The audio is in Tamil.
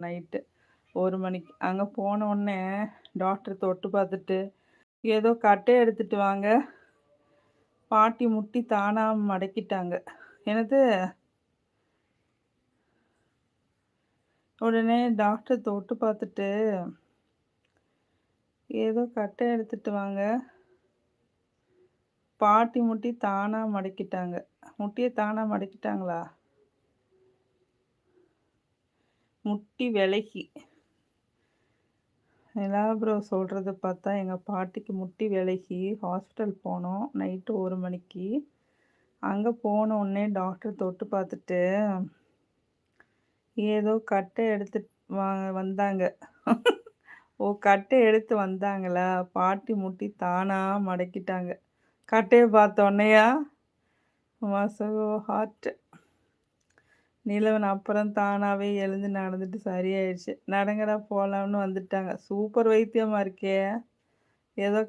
நைட்டு 1 மணிக்கு. அங்க போன உடனே டாக்டர் தொட்டு பார்த்துட்டு, ஏதோ கட்டைய எடுத்துட்டு வாங்க. பாட்டி முட்டி தானா மடக்கிட்டாங்க. என்னது? உடனே டாக்டர் தொட்டு பார்த்துட்டு, ஏதோ கட்டைய எடுத்துட்டு வாங்க. பாட்டி முட்டி தானா மடக்கிட்டாங்க. முட்டிய தானா மடக்கிட்டாங்களா? முட்டி விலகி. நிலா ப்ரோ சொல்றத பார்த்தா எங்க பாட்டிக்கு முட்டி விலகி ஹாஸ்பிட்டல் போனோம். நைட்டு 1 மணிக்கு. அங்க போன உடனே டாக்டர் தொட்டு பார்த்துட்டு, ஏதோ கட்டை எடுத்துட்டு வந்தாங்க. ஓ! கட்டை எடுத்து வந்தாங்களா? பாட்டி முட்டி தானா மடக்கிட்டாங்க. கட்டைய பார்த்த உடனேயா? மசகோ ஹார்ட். நிலவன் அப்புறம் தானாவே எழுந்து நடந்துட்டு சரியாயிடுச்சு. நடங்கடா போலாம்னு வந்துட்டாங்க. சூப்பர் வைத்தியமா இருக்கே! ஏதோ